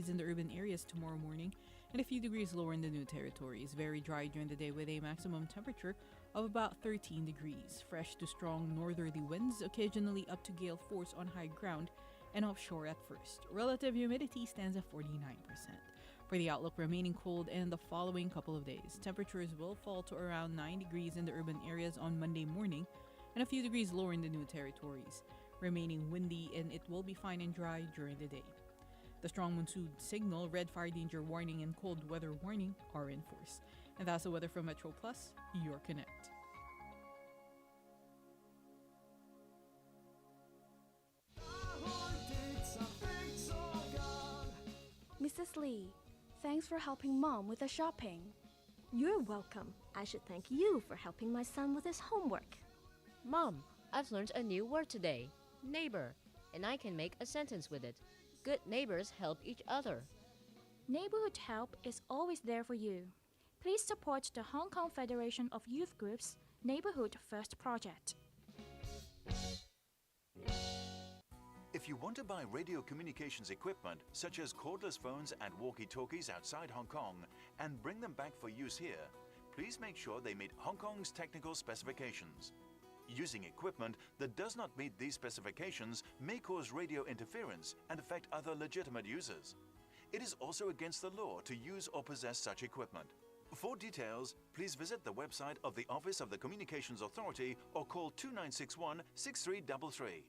In the urban areas tomorrow morning and a few degrees lower in the New Territories. Very dry during the day with a maximum temperature of about 13 degrees. Fresh to strong northerly winds, occasionally up to gale force on high ground and offshore at first. Relative humidity stands at 49%. For the outlook, remaining cold in the following couple of days. Temperatures will fall to around 9 degrees in the urban areas on Monday morning and a few degrees lower in the New Territories. Remaining windy and it will be fine and dry during the day. The strong monsoon signal, red fire danger warning, and cold weather warning are in force. And that's the weather from Metro Plus, your connect. Mrs. Lee, thanks for helping Mom with the shopping. You're welcome. I should thank you for helping my son with his homework. Mom, I've learned a new word today, neighbor, and I can make a sentence with it. Good neighbors help each other. Neighborhood help is always there for you. Please support the Hong Kong Federation of Youth Groups Neighborhood First project. If you want to buy radio communications equipment such as cordless phones and walkie-talkies outside Hong Kong and bring them back for use here, please make sure they meet Hong Kong's technical specifications. Using equipment that does not meet these specifications may cause radio interference and affect other legitimate users. It is also against the law to use or possess such equipment. For details, please visit the website of the Office of the Communications Authority or call 2961-6333.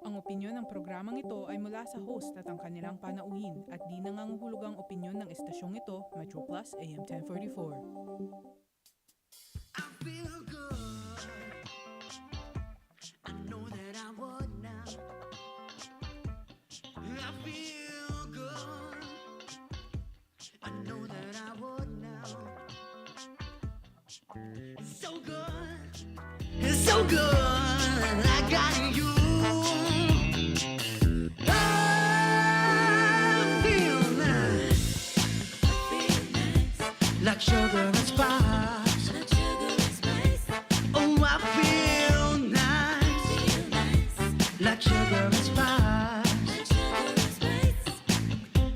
Ang opinyon ng programang ito ay mula sa host at ang kanilang panauhin at di nangangahulugang opinyon ng estasyong ito, Metro Plus AM 1044. It's so good, I got you. I feel nice, like sugar and spice. Oh, I feel nice, like sugar and spice.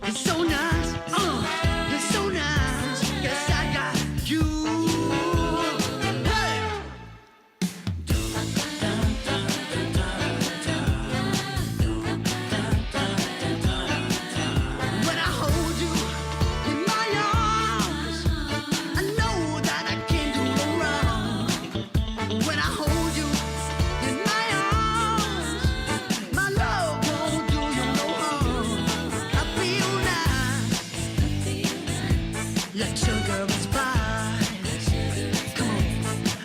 It's so nice, it's so nice. Yes, I got you. Like sugar and spice. Come on.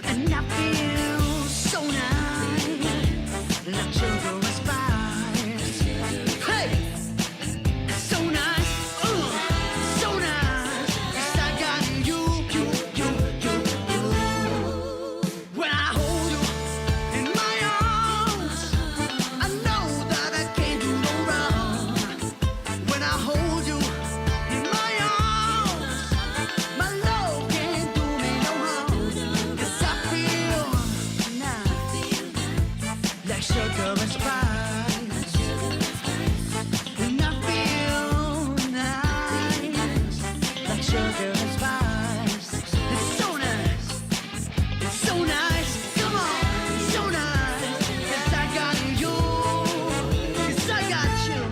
And I feel so nice. Like sugar and spice. Hey! So nice. So nice. 'Cause I got you. When I hold you in my arms, I know that I can't do no wrong. When I hold you in my arms, my love can't do me no harm. 'Cause I feel nice, like sugar and spice. And I feel nice, like sugar and spice. It's so nice, it's so nice. Come on, it's so nice. 'Cause I got you, 'cause I got you.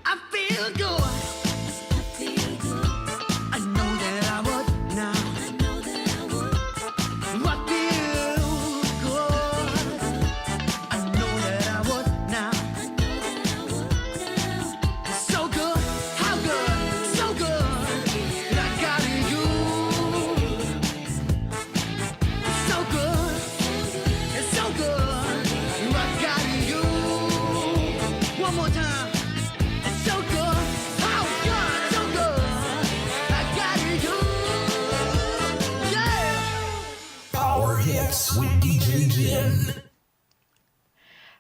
I feel good. I know that I would now. I feel good. I know that I would now. So good, how good, so good. I got you. So good, it's so good. I got you. One more time. It's so good, how good, so good. I got you. Yeah. Power Hits with DJ Jen.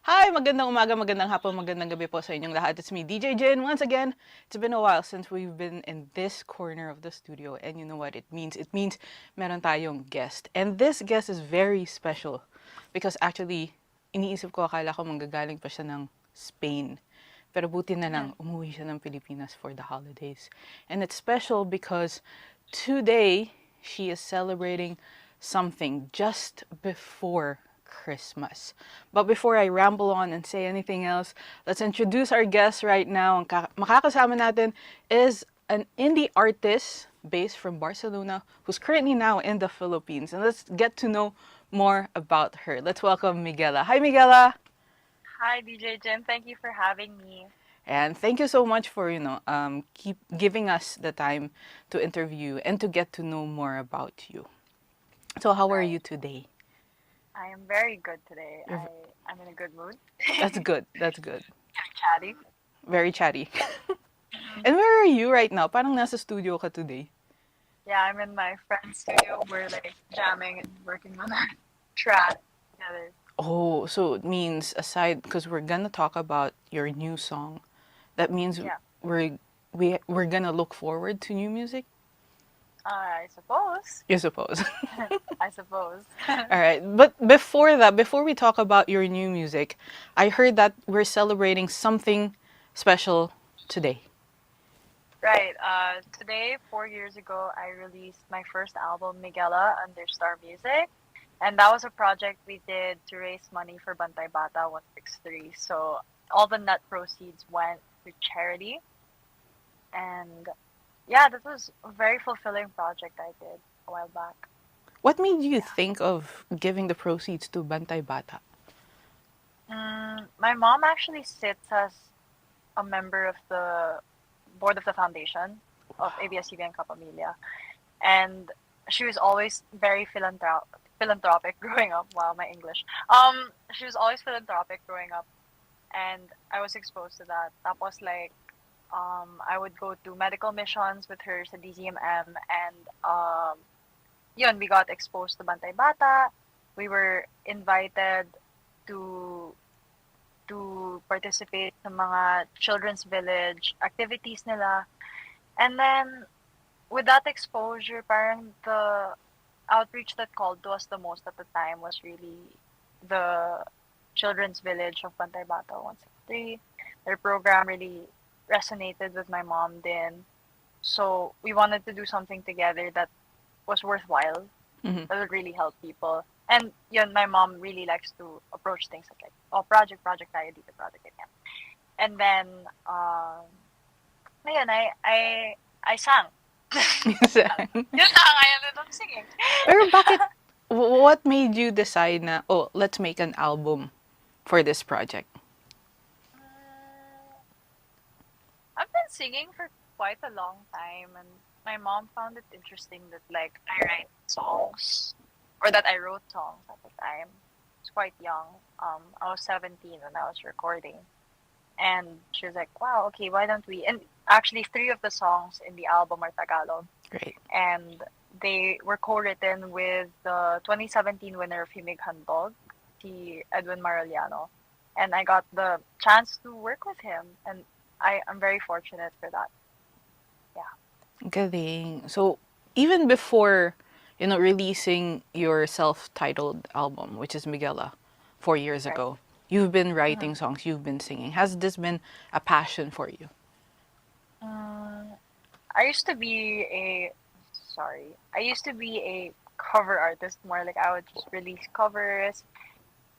Hi, magandang umaga, magandang hapon, magandang gabi po sa inyong lahat. It's me, DJ Jin. Once again, it's been a while since we've been in this corner of the studio. And you know what it means? It means meron tayong guest. And this guest is very special because actually, iniisip ko, akala ko manggagaling pa siya ng Spain. Pero buti na lang, umuwi siya ng Pilipinas for the holidays. And it's special because today, she is celebrating something just before Christmas. But before I ramble on and say anything else, let's introduce our guest right now. Ang makakasama natin is an indie artist based from Barcelona who's currently now in the Philippines. And let's get to know more about her. Let's welcome Miguela. Hi, Miguela. Hi, DJ Jin. Thank you for having me. And thank you so much for, keep giving us the time to interview and to get to know more about you. So how are you today? I am very good today. I'm in a good mood. That's good. That's good. Chatty. Very chatty. And where are you right now? Parang nasa studio ka today. Yeah, I'm in my friend's studio. We're like jamming and working on our track together. Oh, so it means aside, because we're gonna talk about your new song, that means Yeah. we're gonna look forward to new music, I suppose. you suppose. I suppose. All right, but before that, before we talk about your new music, I heard that we're celebrating something special today. Right. Today, 4 years ago, I released my first album, Miguela, under Star Music. And that was a project we did to raise money for Bantay Bata 163. So all the net proceeds went to charity. And yeah, that was a very fulfilling project I did a while back. What made you think of giving the proceeds to Bantay Bata? My mom actually sits as a member of the board of the foundation of ABS-CBN Kapamilya. And she was always very philanthropic growing up. Wow, my English. She was always philanthropic growing up, and I was exposed to that. That was like, I would go to medical missions with her sa DZMM, and yun, we got exposed to Bantay Bata. We were invited to participate sa mga children's village activities nila, and then with that exposure, parang the outreach that called to us the most at the time was really the children's village of Bantay Bata 163. Their program really resonated with my mom then. So we wanted to do something together that was worthwhile, that would really help people. And yun, my mom really likes to approach things like, oh, project tayo dito, project ganyan. And then, ayun, I sang. Yun lang, I ended up singing. Pero bakit, what made you decide na, oh, let's make an album for this project? I've been singing for quite a long time, and my mom found it interesting that like I write songs, or that I wrote songs at the time. I was quite young. I was 17 when I was recording. And she was like, wow, okay, why don't we? And actually, 3 of the songs in the album are Tagalog. Great. And they were co-written with the 2017 winner of Himig Handog, si Edwin Maraliano. And I got the chance to work with him. And I'm very fortunate for that. Yeah. Galing. So, even before, releasing your self-titled album, which is Miguela, 4 years ago, you've been writing songs, you've been singing. Has this been a passion for you? I used to be a cover artist more. Like I would just release covers.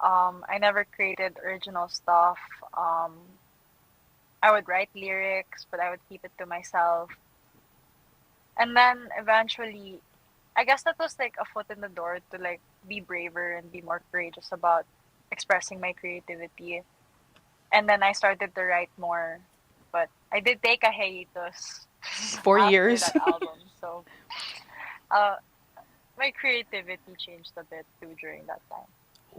I never created original stuff. I would write lyrics, but I would keep it to myself. And then eventually, I guess that was like a foot in the door to like be braver and be more courageous about expressing my creativity. And then I started to write more, but I did take a hiatus 4 after years. that album. So my creativity changed a bit too during that time.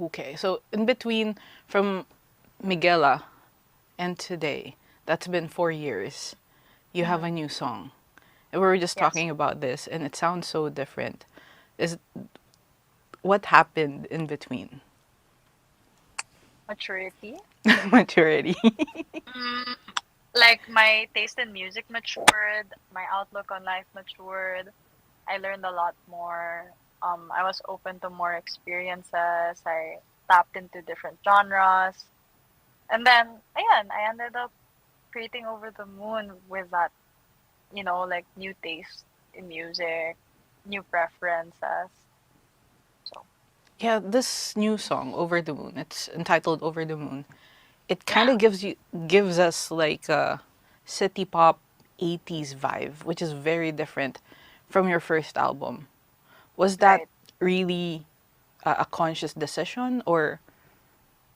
Okay, so in between from Miguela and today, that's been 4 years, you have a new song. And we were just Yes. talking about this, and it sounds so different. What happened in between? Maturity. Maturity. Like my taste in music matured, my outlook on life matured. I learned a lot more. I was open to more experiences. I tapped into different genres. And then, ayan, I ended up creating Over the Moon with that, like new taste in music, new preferences. So Yeah, this new song, Over the Moon, it's entitled Over the Moon. It kind of gives us like a city pop 80s vibe, which is very different from your first album. Was that right. really a conscious decision or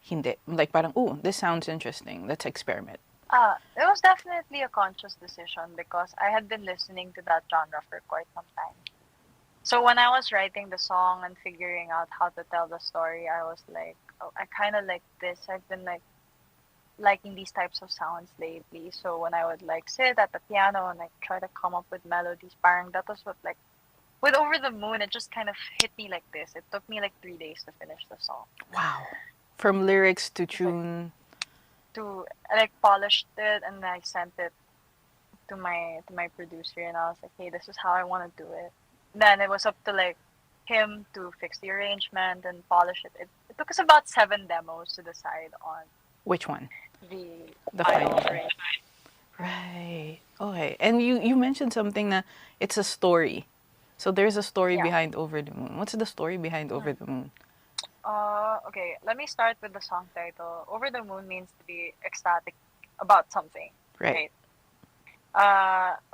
hindi? Like parang, oh, this sounds interesting. Let's experiment. It was definitely a conscious decision because I had been listening to that genre for quite some time. So when I was writing the song and figuring out how to tell the story, I was like, oh, I kind of like this. I've been like liking these types of sounds lately. So when I would like sit at the piano and like try to come up with melodies, parang that was what like with Over the Moon, it just kind of hit me like this. It took me like 3 days to finish the song. Wow. From lyrics to It's like tune. to I like polished it and I sent it to my producer and I was like, hey, this is how I want to do it. Then it was up to like him to fix the arrangement and polish it. It took us about 7 demos to decide on Which one? the The final final one. arrangement. Right. Okay. And you mentioned something that it's a story. So there's a story Yeah. behind Over the Moon. What's the story behind Over the Moon? Okay, let me start with the song title. Over the Moon means to be ecstatic about something. Right.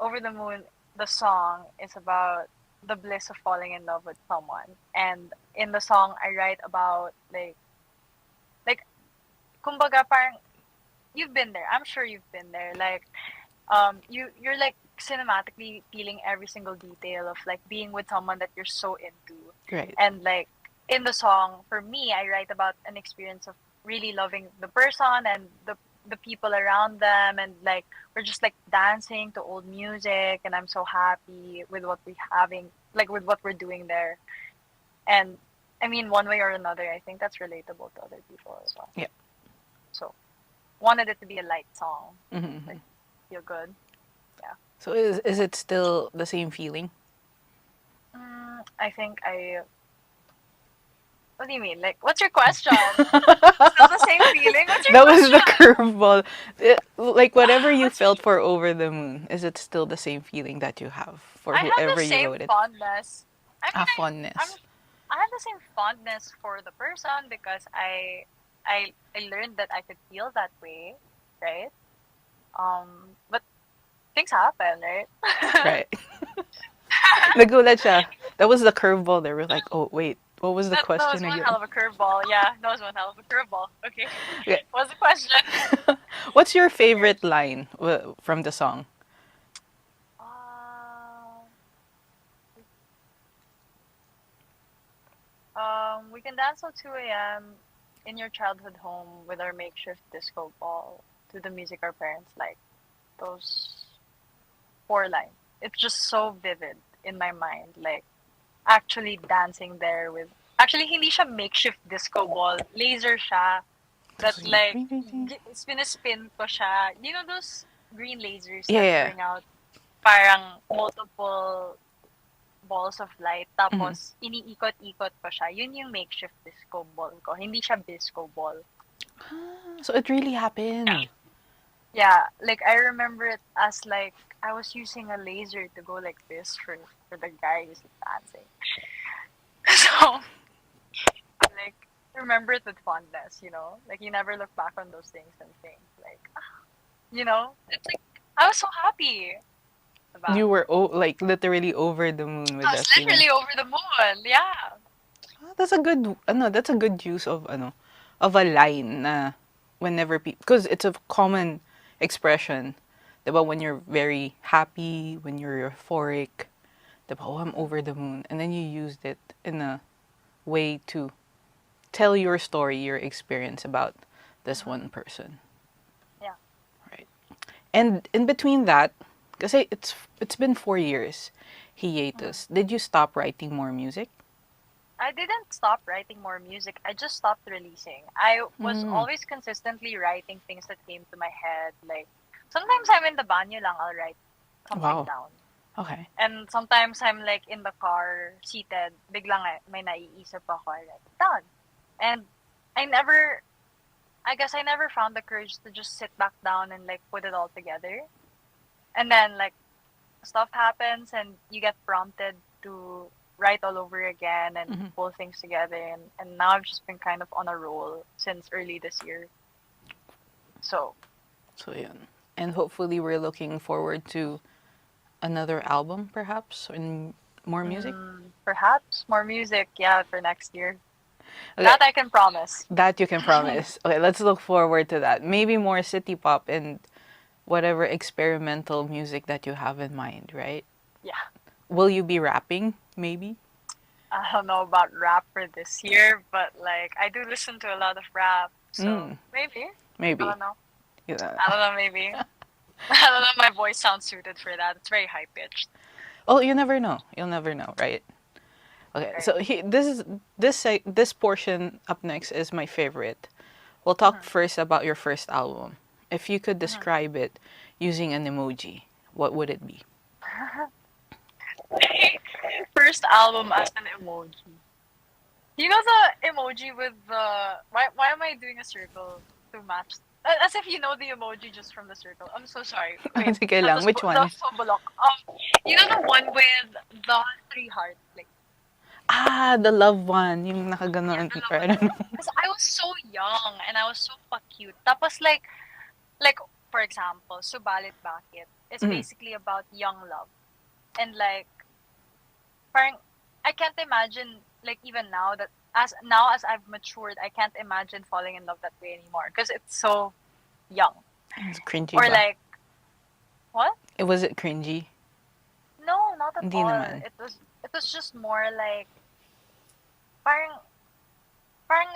Over the Moon, the song is about the bliss of falling in love with someone. And in the song, I write about like, kumbaga, parang you've been there. I'm sure you've been there. Like, you're like cinematically feeling every single detail of like being with someone that you're so into. Right. And like in the song, for me, I write about an experience of really loving the person and the people around them, and like we're just like dancing to old music, and I'm so happy with what we having, like with what we're doing there. And I mean, one way or another, I think that's relatable to other people as well. Yeah. So wanted it to be a light song, Mhm. like feel good. So is it still the same feeling? I think I. What do you mean? Like, what's your question? Still the same feeling? What's your That was the question? curveball. Like whatever you felt for Over the Moon, is it still the same feeling that you have for I have whoever the you same wrote it? fondness. I mean, Fondness. I have the same fondness for the person because I learned that I could feel that way, right? But things happen, right? Right. Nagulat siya. That was the curveball. They were like, oh wait, what was the That was question one again? hell of a curveball. Yeah, that was one hell of a curveball. Okay. Yeah. What's the question? What's your favorite line from the song? We can dance till 2 a.m. in your childhood home with our makeshift disco ball to the music our parents like. Those 4 lines. It's just so vivid in my mind. Like, actually dancing there with... Actually, hindi siya makeshift disco ball. Laser siya. That like, spin ko siya. You know those green lasers that Yeah. bring out parang multiple balls of light, tapos iniikot-ikot ko siya. Yun yung makeshift disco ball ko. Hindi siya disco ball. So it really happened. Yeah, like I remember it as like I was using a laser to go like this for the guy who's dancing. So, like, remember it with fondness, you know? Like, you never look back on those things and think, like, it's like, I was so happy about You were like literally over the moon with I that was feeling. literally over the moon, yeah. That's a good that's a good use of of a line na whenever because it's a common expression, 'di ba, when you're very happy, when you're euphoric, 'di ba, oh, I'm over the moon, and then you used it in a way to tell your story, your experience about this one person. Yeah. Right. And in between that, kasi it's been 4 years, hiatus. Did you stop writing more music? I didn't stop writing more music. I just stopped releasing. I was always consistently writing things that came to my head. Like, sometimes I'm in the banyo lang, I'll write something Wow. down. Okay. And sometimes I'm like in the car, seated, biglang may naiisip ako, I write it down. And I never I guess I never found the courage to just sit back down and like put it all together. And then like stuff happens and you get prompted to write all over again and Mhm. pull things together, and now I've just been kind of on a roll since early this year. So So yun. And hopefully we're looking forward to another album, perhaps, and more music. perhaps more music, yeah, for next year. Okay. That I can promise. That you can promise. Okay, let's look forward to that. Maybe more city pop and whatever experimental music that you have in mind, right? Yeah. Will you be rapping? Maybe. I don't know about rap for this year, but like I do listen to a lot of rap, so maybe. Maybe. I don't know. Yeah. I don't know, maybe. I don't know if my voice sounds suited for that. It's very high pitched. Oh, you never know. You'll never know, right? Okay, Right. so this portion up next is my favorite. We'll talk first about your first album. If you could describe it using an emoji, what would it be? First album as an emoji. You know the emoji with the why am I doing a circle to match? As if you know the emoji just from the circle. I'm so sorry. Wait, Sige lang, which one? The subulok. You know the one with the three hearts, like. Ah, the love one, yung nakaganon. Yeah, Or I don't know. Because I was so young and I was so cute. Tapos like for example, Subalit Bakit is basically about young love. And like parang I can't imagine like even now that as I've matured, I can't imagine falling in love that way anymore because it's so young. It's cringy Or ba? like what? Was it cringy? No, not at Hindi all. naman. It was just more like parang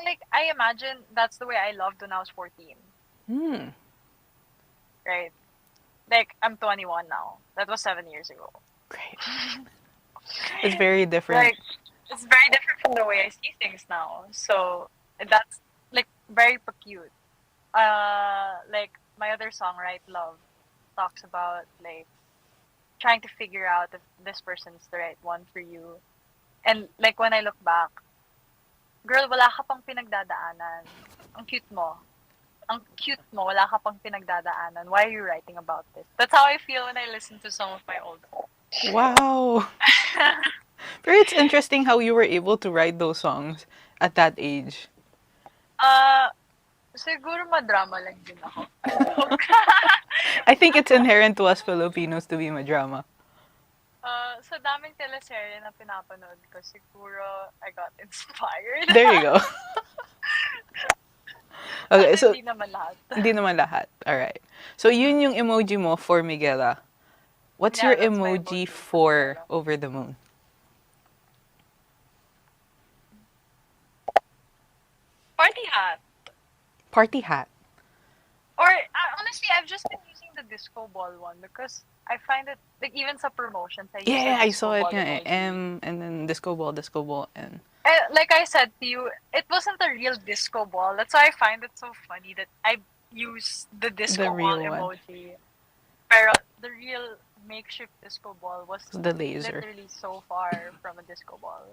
like I imagine that's the way I loved when I was 14. Hmm. Right? Like I'm 21 now. That was 7 years ago. Great. It's very different. Like it's very different from the way I see things now. So that's like very cute. Like my other song, Right Love, talks about like trying to figure out if this person's the right one for you. And like when I look back, girl, wala ka pang pinagdadaanan. Ang cute mo. Ang cute mo, wala ka pang pinagdadaanan. Why are you writing about this? That's how I feel when I listen to some of my old songs. Wow. But it's interesting how you were able to write those songs at that age. Siguro madrama lang din ako. I think it's inherent to us Filipinos to be madrama. Sa daming teleserye na pinapanood ko, siguro I got inspired. There you go. Okay, so Hindi naman lahat. hindi naman lahat. Alright. So yun yung emoji mo for Miguela. What's Yeah, your that's my emoji emoji for for Miguela. Over the Moon? Party hat. Party hat. Or honestly, I've just been using the disco ball one because I find it like even sa promotions I use Yeah, the I disco saw it ball nga eh. emoji. M and then disco ball, and Like I said to you, it wasn't a real disco ball. That's why I find it so funny that I use the disco ball real one. emoji. Pero the real makeshift disco ball was the laser. literally so far from a disco ball.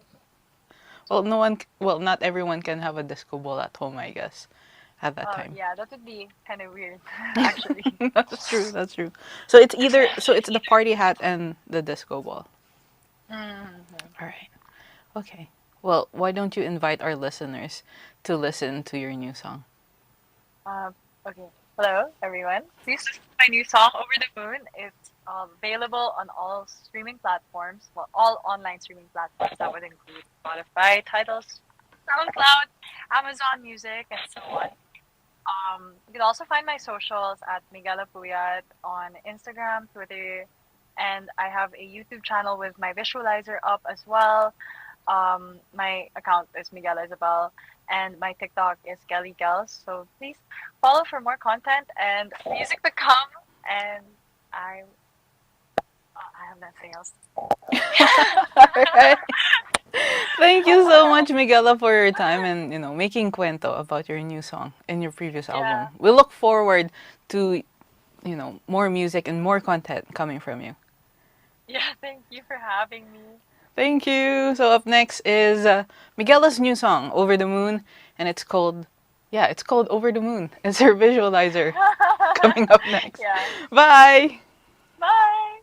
Well, not everyone can have a disco ball at home, I guess, at that time. Yeah, that would be kind of weird, actually. That's true. So it's the party hat and the disco ball. Mm-hmm. All right. Okay. Well, why don't you invite our listeners to listen to your new song? Okay. Hello, everyone. Please listen to my new song, Over the Moon. It's available on all streaming platforms, well, all online streaming platforms. That would include Spotify, Tidal, SoundCloud, Amazon Music, and so on. You can also find my socials at Miguel Puyat on Instagram, Twitter, and I have a YouTube channel with my visualizer up as well. My account is Miguel Isabel, and my TikTok is Kelly Gels. So please follow for more content and music to come. And I have nothing else. Alright. Thank you so much, Miguela, for your time and making cuento about your new song and your previous album. We look forward to more music and more content coming from you. Yeah, thank you for having me. Thank you. So up next is Miguela's new song, Over the Moon, and it's called Yeah, it's called Over the Moon. It's her visualizer coming up next. Yeah. Bye! Bye.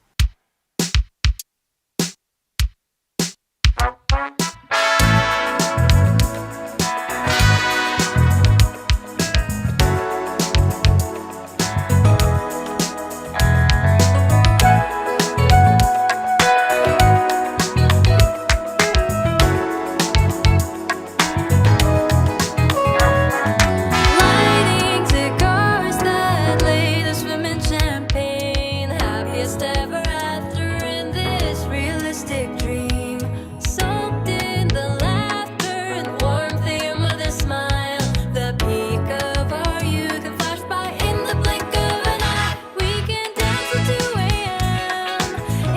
Lighting cigars that later swim in champagne. Happiest ever after in this realistic dream. Soaked in the laughter and warmth of your mother's smile. The peak of our youth can flash by in the blink of an eye. We can dance till 2 a.m.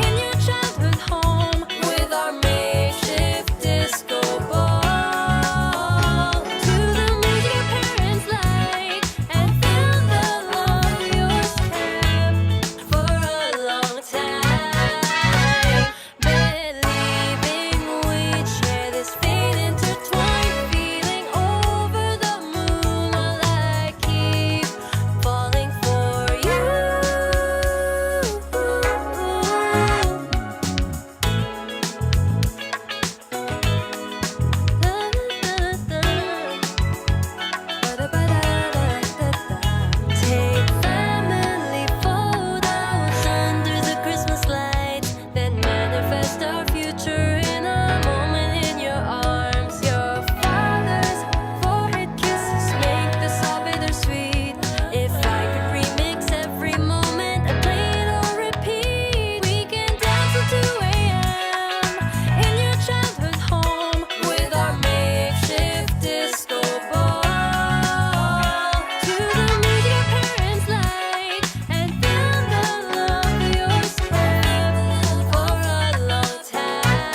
in your childhood home with our makeshift disco ball. To the music your parents like and feel the love yours kept for a long time. Believing we'd share this fate intertwined feeling over the moon while I keep falling for you. Take family photos under the Christmas lights, then manifest our future in a moment in your arms. Your father's forehead kisses make this all bittersweet. If I could remix every moment and play it or repeat, we can dance till 2 a.m. in your childhood home with our makeshift disco ball. To the music your parents like and feel the love yours kept for a long time.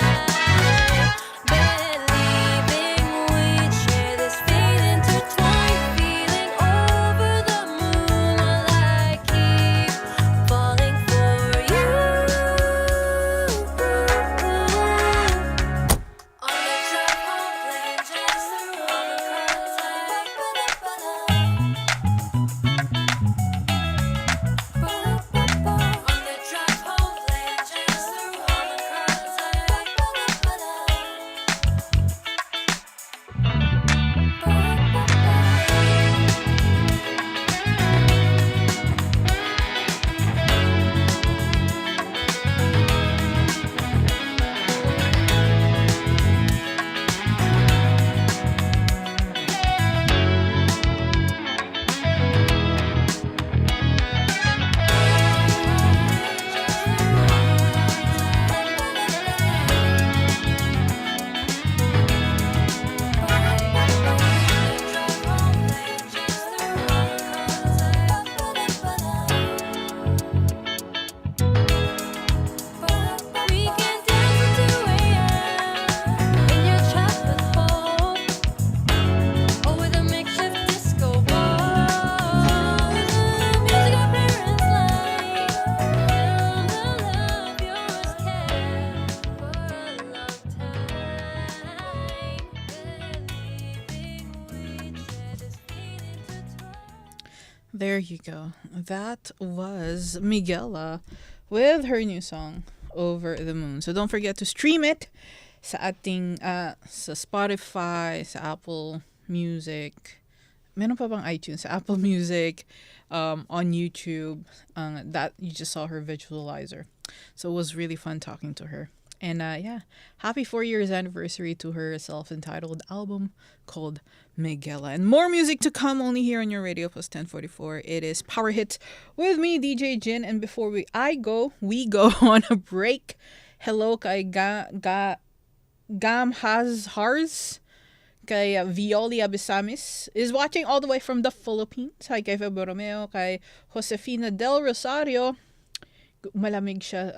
Believing we'd share this fate intertwined feeling over the moon while I keep falling for you. On the drive home, playing jazz through all the cards I On the drive home, playing jazz through all the cards We can dance till 2 a.m. in your childhood home. Oh, with a makeshift disco ball. Music our parents like and the love yours kept for a long time. Believing we'd share this fate intertwined. There you go. That was Miguela with her new song, Over the Moon. So don't forget to stream it sa ating, sa Spotify, sa Apple Music. Meron pa bang iTunes? Sa Apple Music, on YouTube. That you just saw her visualizer. So it was really fun talking to her. And yeah, happy 4 years anniversary to her self-entitled album called Miguela. And more music to come only here on your Radio Plus 1044. It is Power Hits with me, DJ Jin. And before we go on a break. Hello kay Gam Hars, kay Violia Bisamis is watching all the way from the Philippines. Hi kay Febo Romeo, kay Josefina Del Rosario. Malamig siya.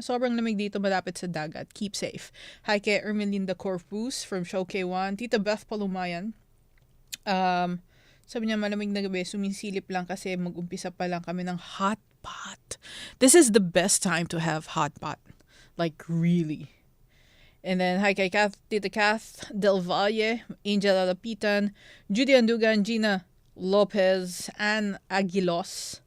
Sobrang lamig dito malapit sa dagat. Keep safe. Hi kay Ermelinda Corpus from Show K1. Tita Beth Palumayan. Sabi niya malamig na gabi. Sumisilip lang kasi mag-umpisa pa lang kami ng hot pot. This is the best time to have hot pot. Like really. And then, hi kay Tita Kath Del Valle, Angel Alapitan, Judy Andugan, Gina Lopez, Ann Aguilos.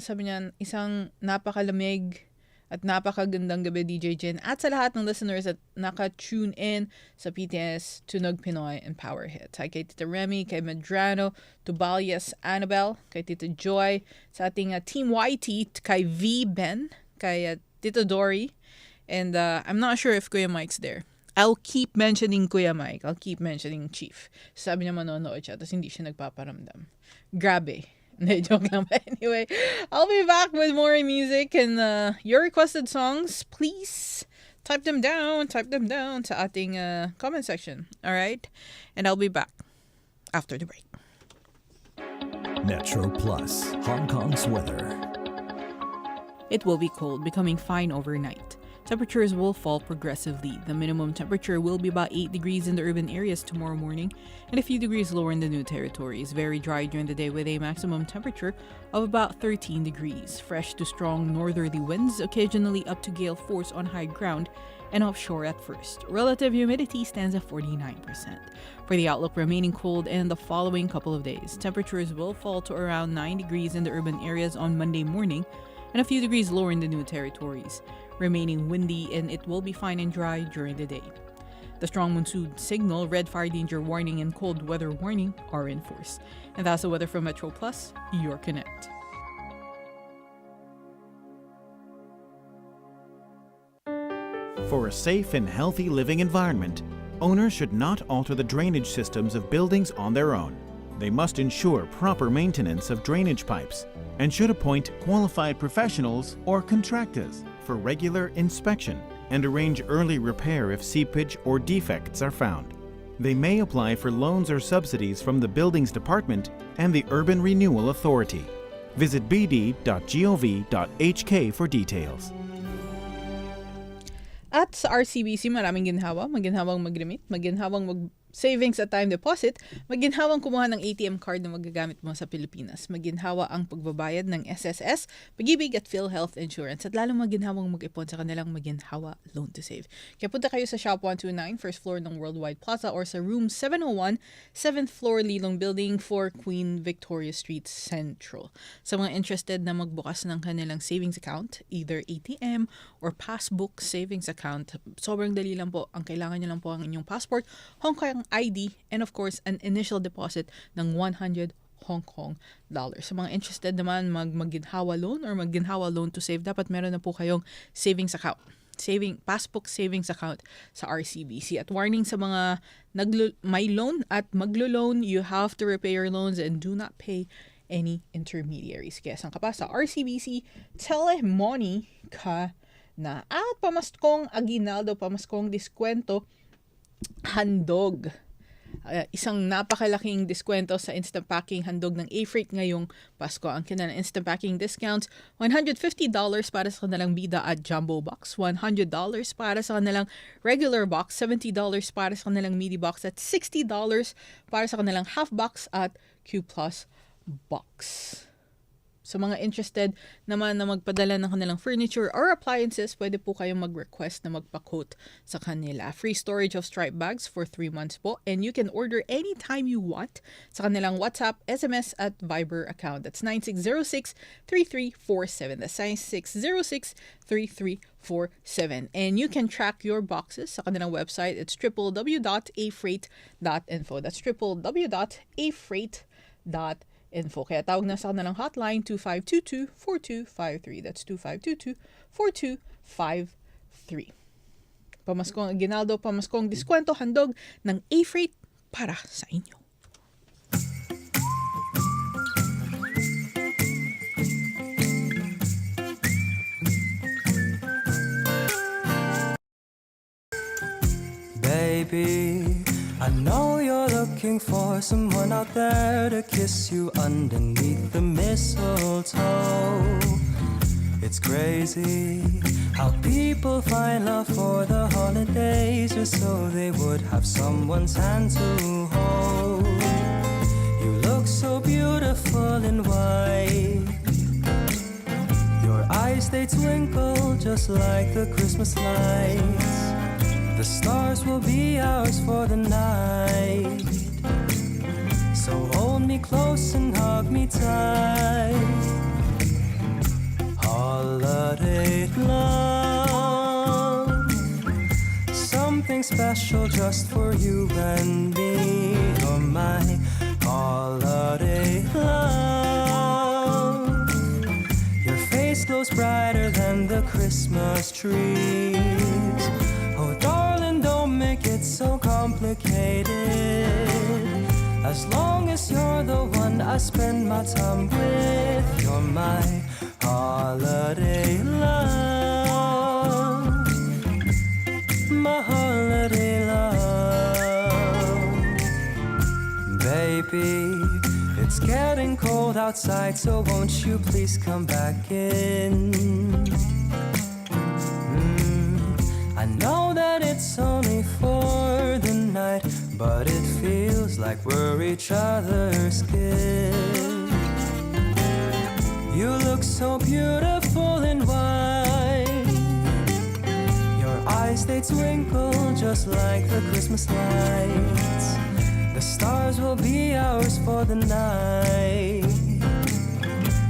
Sabi niyan, isang napakalamig at napakagandang gabi, DJ Jin. At sa lahat ng listeners at naka-tune in sa PTS, Tunog Pinoy and Power Hits. Hi kay Tita Remy, kay Medrano, Tubalias Annabelle, kay Tita Joy, sa ating Team YT, kay V Ben, kay Tita Dory. And I'm not sure if Kuya Mike's there. I'll keep mentioning Kuya Mike. I'll keep mentioning Chief. Sabi niya manonood siya, tapos hindi siya nagpaparamdam. Grabe. No, joke lang. But anyway, I'll be back with more music and your requested songs. Please type them down sa ating comment section. Alright? And I'll be back after the break. Metro Plus, Hong Kong's weather. It will be cold, becoming fine overnight. Temperatures will fall progressively. The minimum temperature will be about 8 degrees in the urban areas tomorrow morning and a few degrees lower in the New Territories. Very dry during the day with a maximum temperature of about 13 degrees. Fresh to strong northerly winds, occasionally up to gale force on high ground and offshore at first. Relative humidity stands at 49%. For the outlook, remaining cold in the following couple of days. Temperatures will fall to around 9 degrees in the urban areas on Monday morning and a few degrees lower in the New Territories. Remaining windy and it will be fine and dry during the day. The strong monsoon signal, red fire danger warning, and cold weather warning are in force. And that's the weather from Metro Plus, your connect. For a safe and healthy living environment, owners should not alter the drainage systems of buildings on their own. They must ensure proper maintenance of drainage pipes and should appoint qualified professionals or contractors for regular inspection and arrange early repair if seepage or defects are found. They may apply for loans or subsidies from the Buildings Department and the Urban Renewal Authority. Visit bd.gov.hk for details. At sa RCBC, maraming ginhawa. Maginhawang mag-remit, maginhawang savings at time deposit, maginhawang kumuha ng ATM card na magagamit mo sa Pilipinas. Maginhawa ang pagbabayad ng SSS, Pag-ibig at PhilHealth Insurance at lalong maginhawang mag-ipon sa kanilang Maginhawa Loan to Save. Kaya punta kayo sa Shop 129, first floor ng Worldwide Plaza or sa Room 701, 7th floor Lilong Building for Queen Victoria Street Central. Sa mga interested na magbukas ng kanilang savings account, either ATM or passbook savings account, sobrang dali lang po. Ang kailangan nyo lang po ang inyong passport, Hong Kong ID, and of course, an initial deposit ng 100 Hong Kong dollars. Sa mga interested naman mag-Maginhawa loan or Maginhawa loan to save, dapat meron na po kayong savings account. Passbook savings account sa RCBC. At warning sa mga may loan at maglo-loan, you have to repay your loans and do not pay any intermediaries. Kaya saan ka pa? Sa RCBC, telemoney ka na. At pamaskong aginaldo, pamaskong diskwento, handog. Isang napakalaking diskwento sa Instant Packing handog ng A-Freight ngayong Pasko. Ang kanilang Instant Packing discounts, $150 para sa kanilang Bida at Jumbo Box, $100 para sa kanilang Regular Box, $70 para sa kanilang Midi Box, at $60 para sa kanilang Half Box at Q Plus Box. Sa mga interested naman na magpadala ng kanilang furniture or appliances, pwede po kayong mag-request na magpa-quote sa kanila. Free storage of stripe bags for 3 months po, and you can order anytime you want sa kanilang WhatsApp, SMS at Viber account. That's 9606-3347. That's 9606-3347. And you can track your boxes sa kanilang website. It's www.afreight.info. That's www.afreight.info. Kaya tawag na sa kanilang hotline 2522-4253. That's 2522-4253. Pamaskong aginaldo, pamaskong diskwento, handog ng A-Freight para sa inyo. Baby, I know you're looking for someone out there to kiss you underneath the mistletoe. It's crazy how people find love for the holidays just so they would have someone's hand to hold. You look so beautiful in white. Your eyes, they twinkle just like the Christmas lights. The stars will be ours for the night. So hold me close and hug me tight. Holiday love, something special just for you and me. You're my holiday love. Your face glows brighter than the Christmas trees. Oh darling, don't make it so complicated. As long as you're the one I spend my time with, you're my holiday love, my holiday love. Baby, it's getting cold outside, so won't you please come back in? I know that it's only for the night, but it feels like we're each other's gift. You look so beautiful in white. Your eyes, they twinkle just like the Christmas lights. The stars will be ours for the night.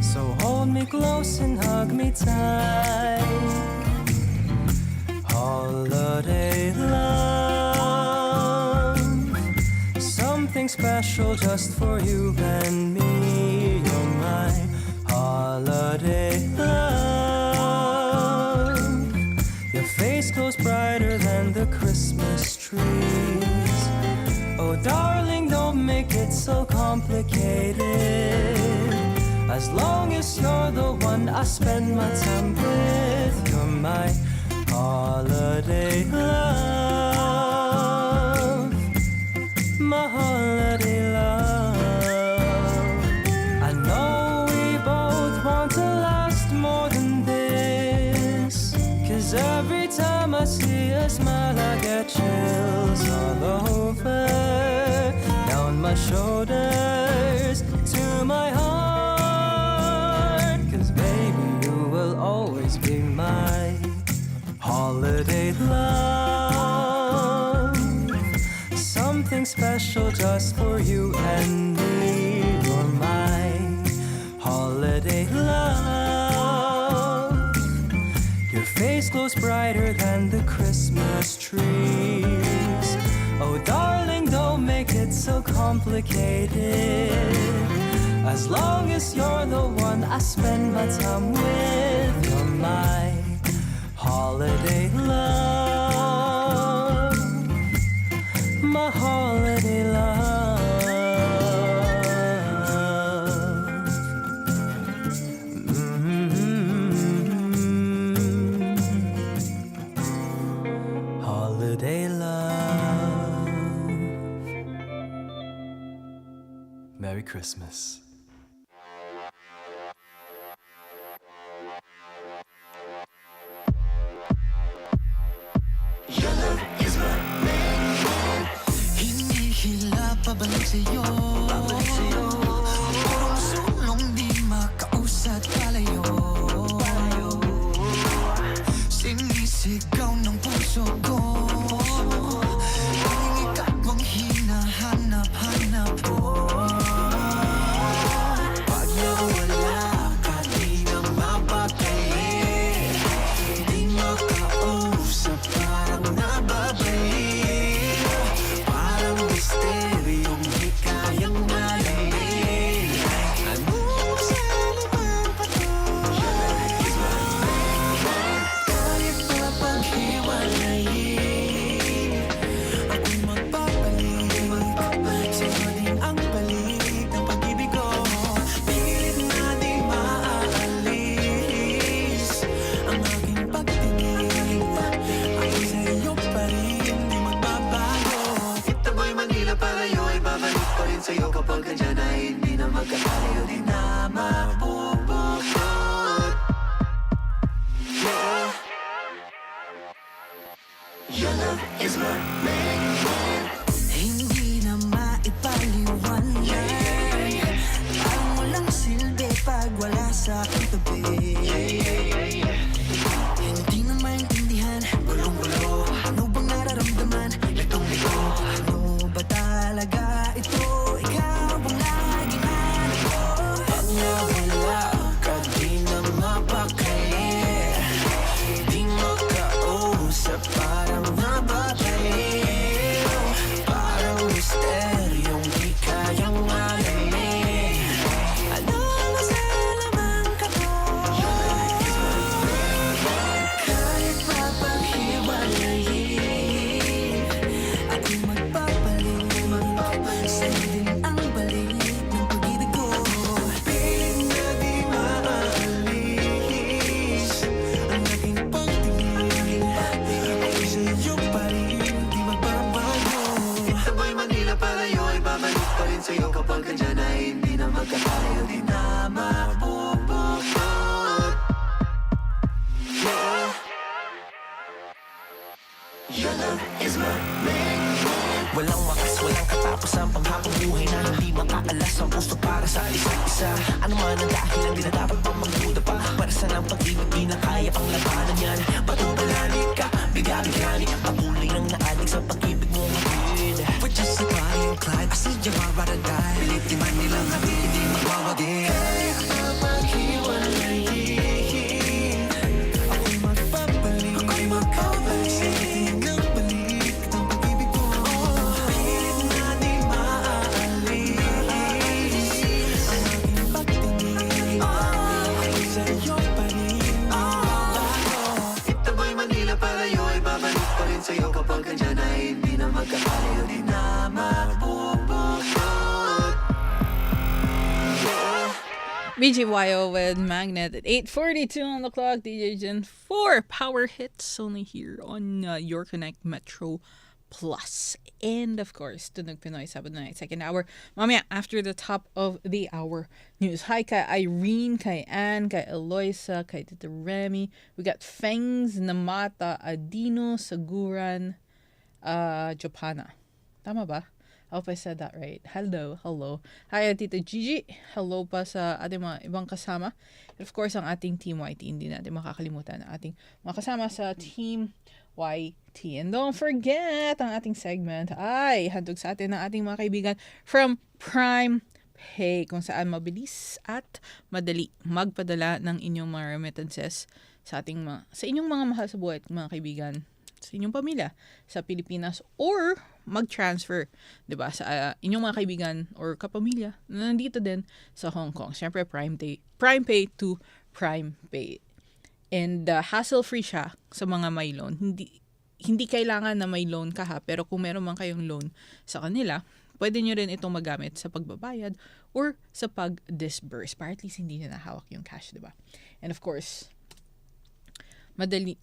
So hold me close and hug me tight. Holiday love, something special just for you and me. You're my holiday love. Your face glows brighter than the Christmas trees. Oh darling, don't make it so complicated. As long as you're the one I spend my time with, you're my holiday love, my holiday love. I know we both want to last more than this, 'cause every time I see a smile I get chills all over, down my shoulders to my heart. 'Cause baby, you will always be my holiday love, something special just for you and me. You're my holiday love. Your face glows brighter than the Christmas trees. Oh darling, don't make it so complicated. As long as you're the one I spend my time with, you're my holiday love, my holiday love. Holiday love. Merry Christmas. Your love is my main. Hinihila pabalik sa'yo. Purong sulong di makausat palayo. Sinisigaw ng puso ko. Tanging ikaw ang hinahanap-hanap ko. Pag nawala ka, di na mapakali. Di makausap, parang nababalik. Parang misteryong di kayang malamin. Ano sa liman pa to? Kahit na paghiwalayin, ako'y magpapalit. Sa'yo din ang balik ng pag-ibig ko. Pilit na di maaalis ang aking pagtingin. Ako sa'yo pa rin, di magbabago. Ito ba'y Manila palayo, ay babalik pa rin sa'yo kapag kandyan ay hindi na magkakalayo, di na mabubukod. Yeah. Your love is my main. Hindi na maipaliwanag. Parang walang silbi pag wala sa aking tabi. Hindi na maintindihan, bulong-bulo. Ano bang nararamdaman magkakalayo di na mabubukod. Yeah. Your love is my main. Walang wakas, walang katapos ang panghabang buhay na hindi makaalas ang puso para sa isa't isa. Ano man ang dahilan, di na dapat pang magduda pa. Para sa ng pag-ibig, di na kaya pang labanan yan. Patubalani ka, bigyan-bigyan, patuloy nang naadik sa pag-ibig mo ngayod. We're just a Bonnie and Clyde, I said you are right or die. Pilit di man nilang hati, hindi magwawagi. Kahit na maghiwalayin, ako'y magpapalit, ako'y magpapalit sa ikaw balik ng pag-ibig ko. Pilit na di maaalis ang aking pagtingin, ako'y sa'yo pa rin bago. Ito ba'y Manila palayo, ay babalik pa rin sa'yo kapag kandyan ay hindi na magkakalayo, di na mabubukod. BGYO with Magnet at 8:42 on the clock. DJ Gen 4 Power Hits only here on Your Connect Metro Plus. And of course, Tunog Pinoy Sabado Night, second hour. Mamaya, after the top of the hour news. Hi kay Irene, kay Ann, kay Eloisa, kay Tita Remy. We got Fangs, Namata, Adino, Saguran, Jopana. Tama ba? I hope I said that right. Hello. Hi, Tita Gigi. Hello pa sa ating mga ibang kasama. And of course, ang ating Team YT. Hindi natin makakalimutan ang ating mga kasama sa Team YT. And don't forget, ang ating segment ay handog sa atin ng ating mga kaibigan from Prime Pay, kung saan mabilis at madali magpadala ng inyong mga remittances sa inyong mga mahal sa buhay, mga kaibigan, sa inyong pamilya sa Pilipinas, or mag-transfer, 'di ba, sa inyong mga kaibigan or kapamilya na nandito din sa Hong Kong. Syempre Prime Pay to Prime Pay. And hassle-free siya sa mga may loan. Hindi kailangan na may loan ka ha, pero kung meron man kayong loan sa kanila, pwede nyo rin itong magamit sa pagbabayad or sa pag-disburse para at least hindi na nahawak yung cash, 'di ba? And of course, madali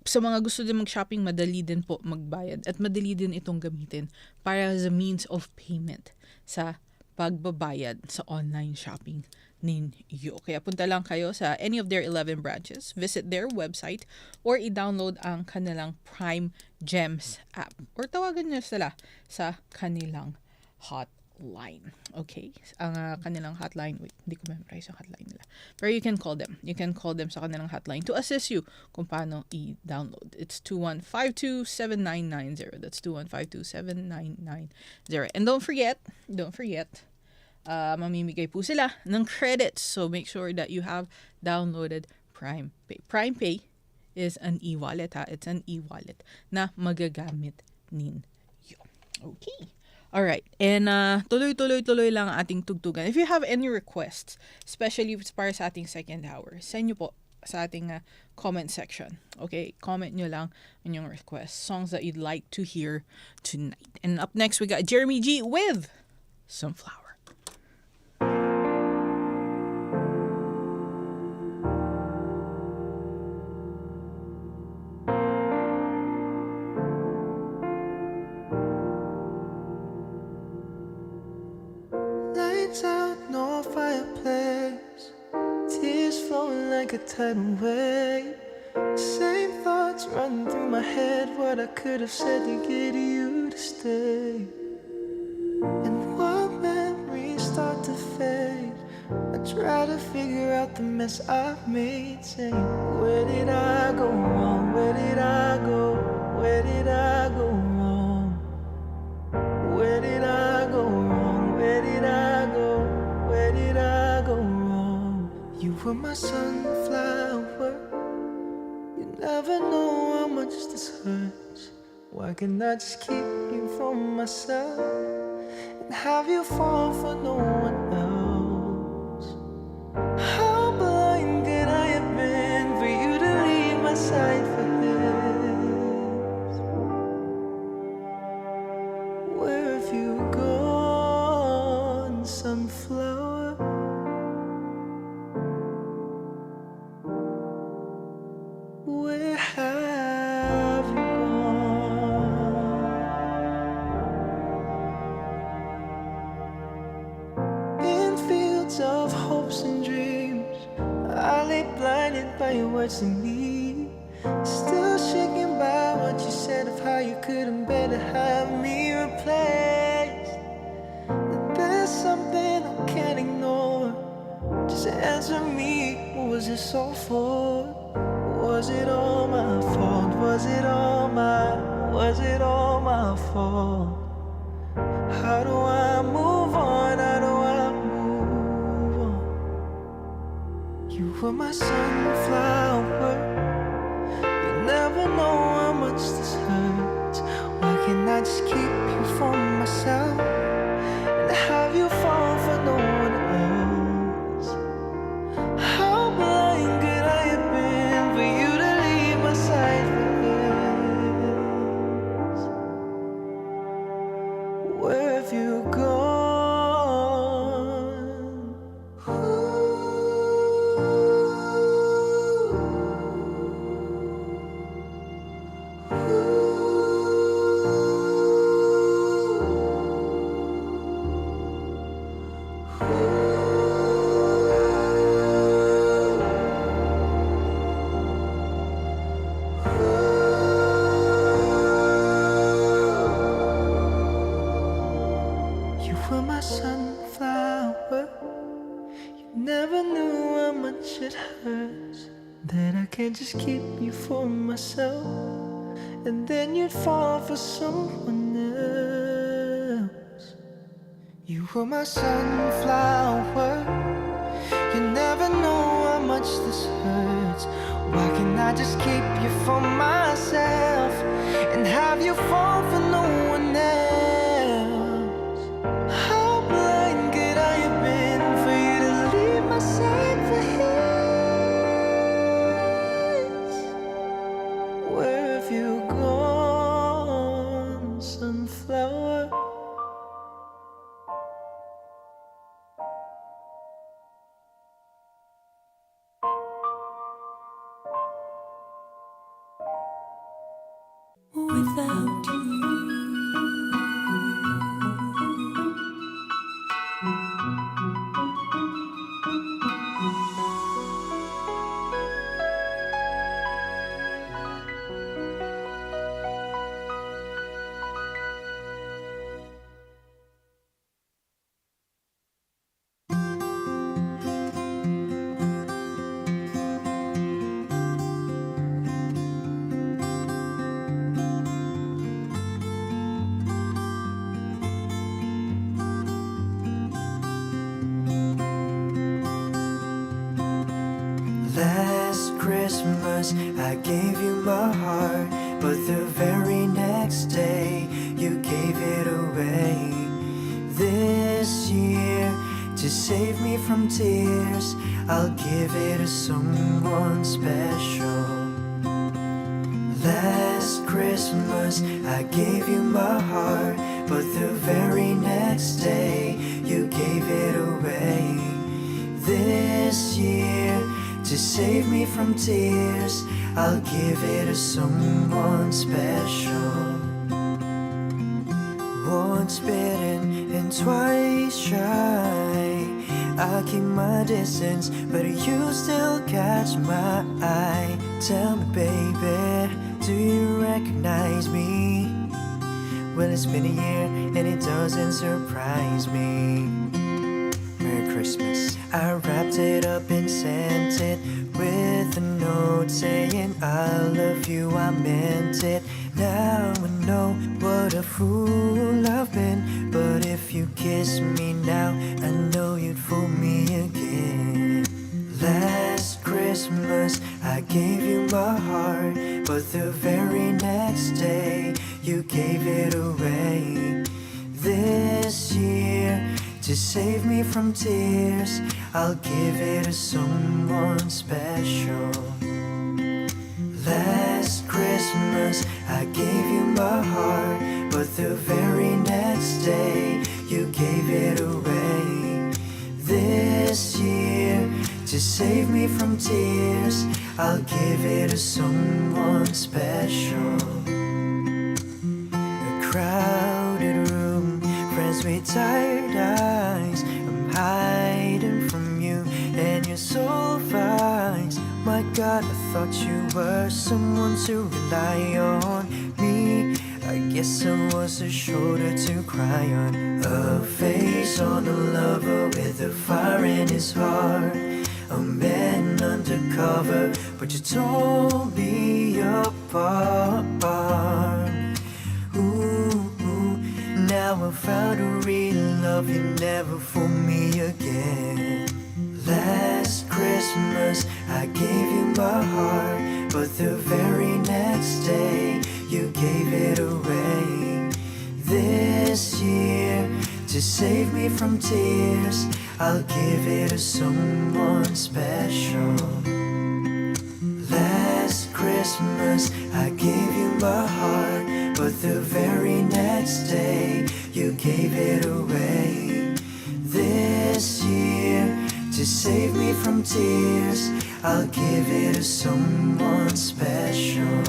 sa mga gusto din mag-shopping, madali din po magbayad at madali din itong gamitin para as a means of payment sa pagbabayad sa online shopping ninyo. Kaya punta lang kayo sa any of their 11 branches, visit their website, or i-download ang kanilang Prime Gems app. Or tawagan nyo sila sa kanilang hotline. Okay? Ang kanilang hotline, wait, hindi ko memorize ang hotline nila. Pero you can call them. You can call them sa kanilang hotline to assist you kung paano i-download. It's 21527990. That's 21527990. And don't forget, mamimigay po sila ng credits. So make sure that you have downloaded Prime Pay. Prime Pay is an e-wallet ha. It's an e-wallet na magagamit ninyo. Okay. Alright, and tuloy-tuloy lang ang ating tugtugan. If you have any requests, especially para sa ating second hour, send nyo po sa ating comment section. Okay, comment nyo lang on yung requests, songs that you'd like to hear tonight. And up next, we got Jeremy G with Sunflower. Like a tidal wave, same thoughts running through my head. What I could have said to get you to stay, and what memories start to fade. I try to figure out the mess I've made, saying, where did I go wrong? Where did I go? Where did I go wrong? Where did I go wrong? Where did I go? Where did I go wrong? You were my sunflower. You never know how much this hurts. Why can't I just keep you for myself and have you fall for no one else? How blind could I have been for you to leave my side for this? Where have you gone, sunflower? Where have you gone? In fields by your words to me. Still shaken by what you said of how you couldn't bear to have me replaced. That there's something I can't ignore. Just answer me, what was this all for? Was it all my fault? Was it all my fault? How do I move on? How do I move on? You were my sunflower. You never know how much this hurts. Why can't I just keep you for myself and have you fall for no one else? How blind could I have been for you to leave my side for this? Where have you gone? You were my sunflower. You never knew how much it hurts. That I can't just keep you for myself, and then you'd fall for someone else. You were my sunflower. You never know how much this hurts. Why can't I just keep you for myself and have you fall for no one else? How blind could I have been for you to leave my side for his? Where have you gone, sunflower? Without you. Last Christmas I gave you my heart, but the very next day you gave it away. This year, to save me from tears, I'll give it to someone special. Last Christmas I gave you my heart, but the very next day you gave it away. This year, to save me from tears, I'll give it to someone special. Once bitten and twice shy, I keep my distance, but you still catch my eye. Tell me, baby, do you recognize me? Well, it's been a year and it doesn't surprise me. Merry Christmas. I wrapped it up and sent it with a note saying I love you, I meant it. Now I know what a fool I've been, but if you kiss me now, I know you'd fool me again. Last Christmas I gave you my heart, but the very next day you gave it away. This year, to save me from tears, I'll give it to someone special. Last Christmas I gave you my heart, but the very next day you gave it away. This year, to save me from tears, I'll give it to someone special. A crowded room, friends with tired eyes. I'm hiding from you and your soul finds. My God, I thought you were someone to rely on. Me, I guess I was a shoulder to cry on. A face on a lover with a fire in his heart. A man undercover, but you told me apart. Ooh, now I found a real love, you never fool me again. Last Christmas I gave you my heart, but the very next day you gave it away. This year, to save me from tears, I'll give it to someone special. Last Christmas I gave you my heart, but the very next day you gave it away. This year, to save me from tears, I'll give it to someone special.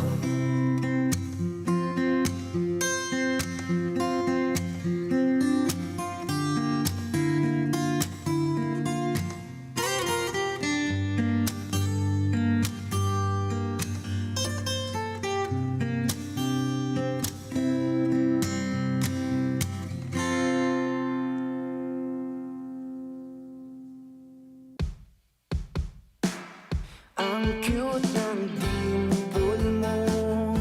Ang cute ng dimple mo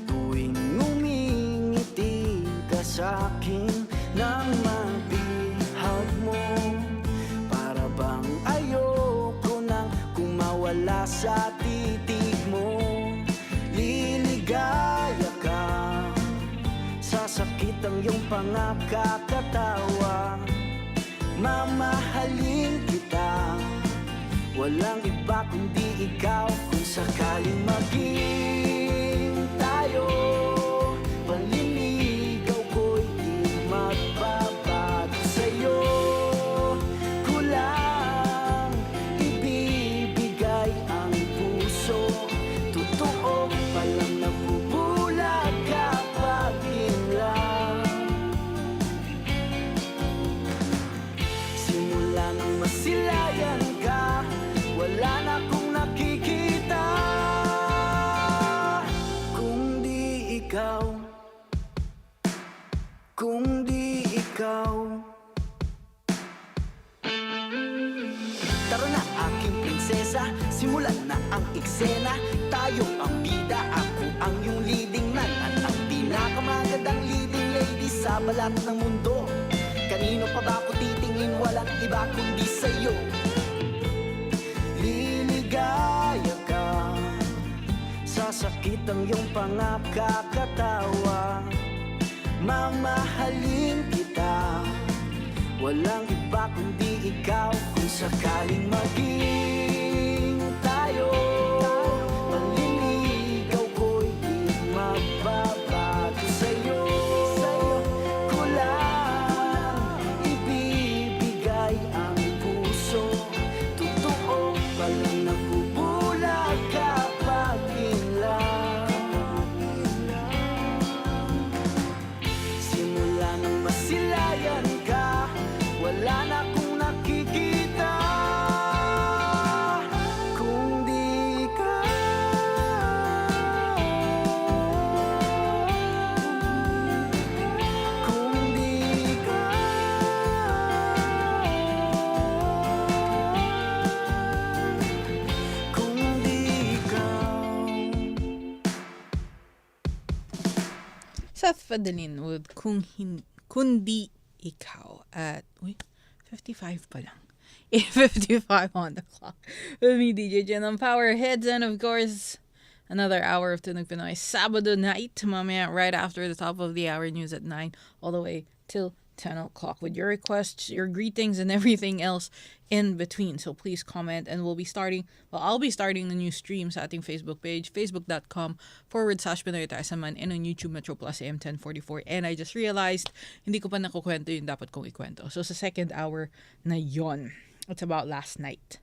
tuwing ngumingiti ka sa'kin nang mabihag mo. Para bang ayoko nang kumawala sa titig mo. Liligaya ka, sasakit ang iyong pangakakatawa. Mamahalin kita, walang iba kundi ikaw. Kung sakaling maging tayo, paliligaw ko'y di magbabago sa'yo. Kulang ibibigay ang puso, totoo palang nabubulag kapag inlang. Simula nang masilayan ka, wala na akong nakikita. Kung di ikaw, kung di ikaw. Tara na aking prinsesa, simulan na ang eksena. Tayo ang bida, ako ang iyong leading man, at ang pinakamagandang leading lady sa balat ng mundo. Kanino pa ba ako titingin? Walang iba kundi sa'yo. Liligaya ka, sasakit ang iyong pangakakatawa. Mamahalin kita, walang iba kundi ikaw. Kung sakaling maging tayo, paliligaw ko'y di magbabago sa'yo. Kulang ibibigay ang puso, totoo palang nabubulag kapag inlang. Simula nang masilayan ka, wala na akong nakikita. Kung di ikaw, kung di ikaw, kung di ikaw. Seth Fadalin with Kundi Ikaw at 55 pa lang. 8:55 on the clock. With me, DJ Jen on Power Hits, and of course, another hour of Tunog Pinoy Sabado night. Mamaya, right after the top of the hour news at 9, all the way till 10 o'clock with your requests, your greetings, and everything else in between. So please comment, and I'll be starting the new stream sa ating Facebook page, facebook.com/Pinoy Taisaman, and on YouTube Metro Plus AM 1044. And I just realized, hindi ko pa nakukwento yung dapat kong ikwento. So sa second hour na yon, it's about last night.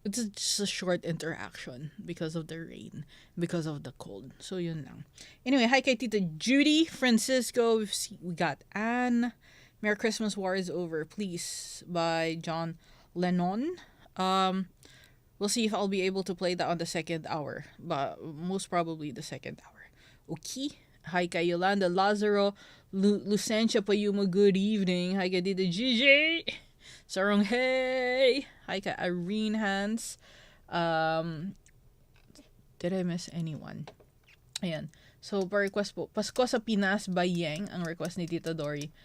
It's just a short interaction because of the rain, because of the cold. So yun lang. Anyway, hi kay Tita Judy, Francisco, we got Anne, Merry Christmas, War is Over, Please by John Lennon. We'll see if I'll be able to play that on the second hour. But most probably the second hour. Okay? Hi kay Yolanda Lazaro. Lucentia Payuma, good evening. Hi kay Dita GJ. Sarong hey. Hi kay Irene Hans. Did I miss anyone? Ayan. So, pa-request po. Pasko sa Pinas by Yang, ang request ni Tita Dory.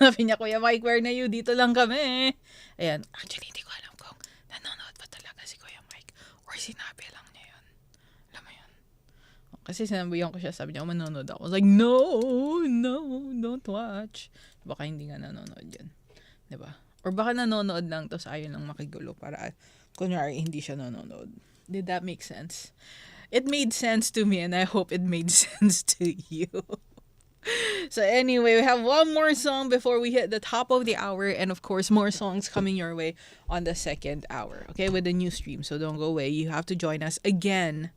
Sabi niya, Kuya Mike, where na you? Dito lang kami. Ayan. Actually, hindi ko alam kung nanonood pa talaga si Kuya Mike or sinabi lang niya yun. Alam mo yun? Kasi sinabihan ko siya, sabi niya, manonood ako. I was like, no, don't watch. Baka hindi nga nanonood yun. Diba? Or baka nanonood lang, tapos ayaw lang makigulo para, kunyari, hindi siya nanonood. Did that make sense? It made sense to me, and I hope it made sense to you. So anyway, we have one more song before we hit the top of the hour, and of course, more songs coming your way on the second hour, okay, with the new stream. So don't go away. You have to join us again.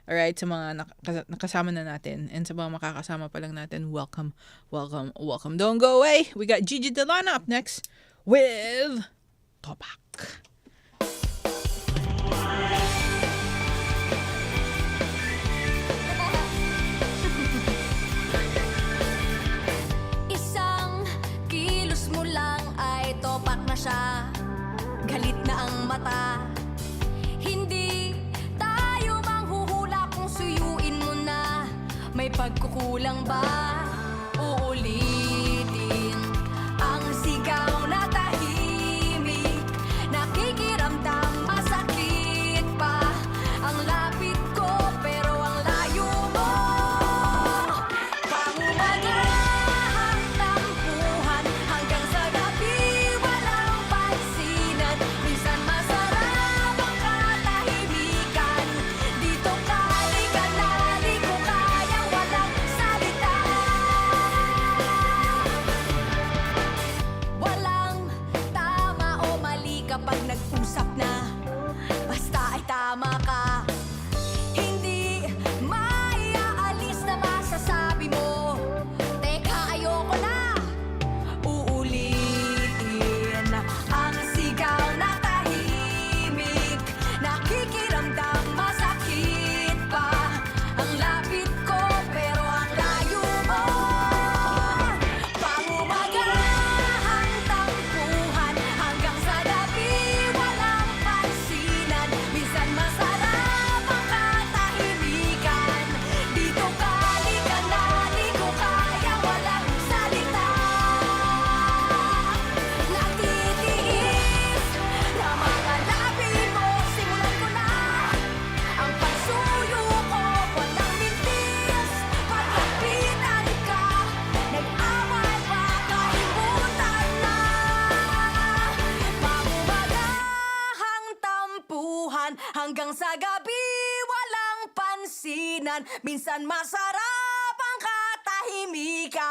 Alright, sa mga nakasama na natin, and sa mga makakasama pa lang natin, welcome. Don't go away. We got Gigi Delana up next with Topak. Galit na ang mata. Hindi tayo manghuhula kung suyuin mo na. May pagkukulang ba? Uulitin ang sigaw na tahimik. Nakikiramdam masakit pa. Ang lapit ko pero ang layo mo. Pangumagahang tampuhan hanggang sa gabi. Minsan masarap ang katahimikan. Dito ka, halika na, di ko kayang walang salita. Walang tama o mali kapag nag-usap na. Basta ay tama ka. Hindi maiaalis na masasabi mo. Teka, ayoko na. Uulitin ang sigaw na tahimik. Nakikiramdam masakit pa. Ang lapit ko pero ang layo mo. Pangumagahang tampuhan hanggang sa gabi walang pansinan. Minsan masarap ang katahimikan. Dito ka, halika na, di ko kaya walang salita. Nagtitiis na mga labi mo. Simulan ko na ang pagsuyo ko. Walang mintis, paglapitan ka. Nag-away pa, kalimutan na. Pangumagahang tampuhan hanggang sa gabi walang pansinan. Minsan masarap ang katahimikan.